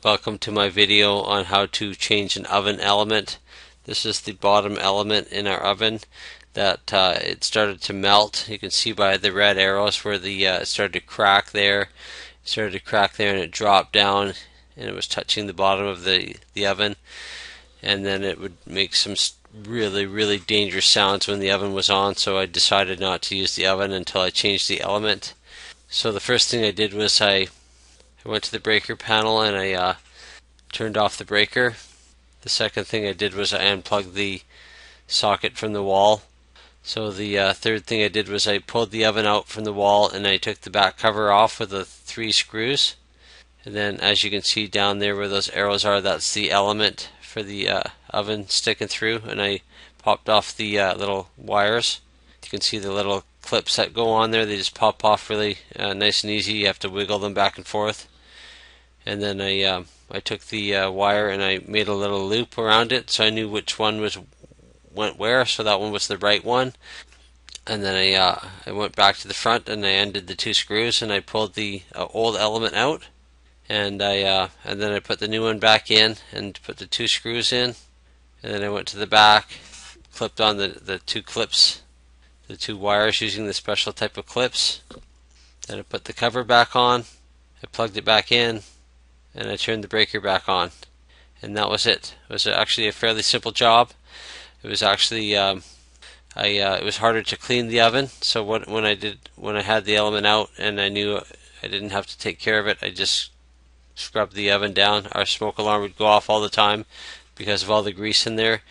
Welcome to my video on how to change an oven element. This is the bottom element in our oven that it started to melt. You can see by the red arrows where it started to crack there. It started to crack there and it dropped down and it was touching the bottom of the oven, and then it would make some really dangerous sounds when the oven was on, so I decided not to use the oven until I changed the element. So the first thing I did was I went to the breaker panel and I turned off the breaker. The second thing I did was I unplugged the socket from the wall. So the third thing I did was I pulled the oven out from the wall and I took the back cover off with the 3 screws. And then as you can see down there where those arrows are, that's the element for the oven sticking through, and I popped off the little wires. You can see the little clips that go on there. They just pop off really nice and easy. You have to wiggle them back and forth. And then I took the wire and I made a little loop around it so I knew which one went where, so that one was the right one. And then I went back to the front and I undid the 2 screws and I pulled the old element out, and then I put the new one back in and put the 2 screws in, and then I went to the back, clipped on the 2 clips, the 2 wires using the special type of clips. Then I put the cover back on, I plugged it back in, and I turned the breaker back on, and that was it. It was actually a fairly simple job. It was actually it was harder to clean the oven, so when I had the element out and I knew I didn't have to take care of it, I just scrubbed the oven down. Our smoke alarm would go off all the time because of all the grease in there,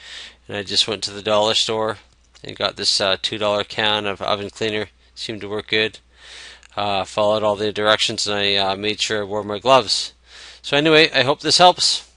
and I just went to the dollar store and got this $2 can of oven cleaner. It seemed to work good. Followed all the directions and I made sure I wore my gloves. So anyway, I hope this helps.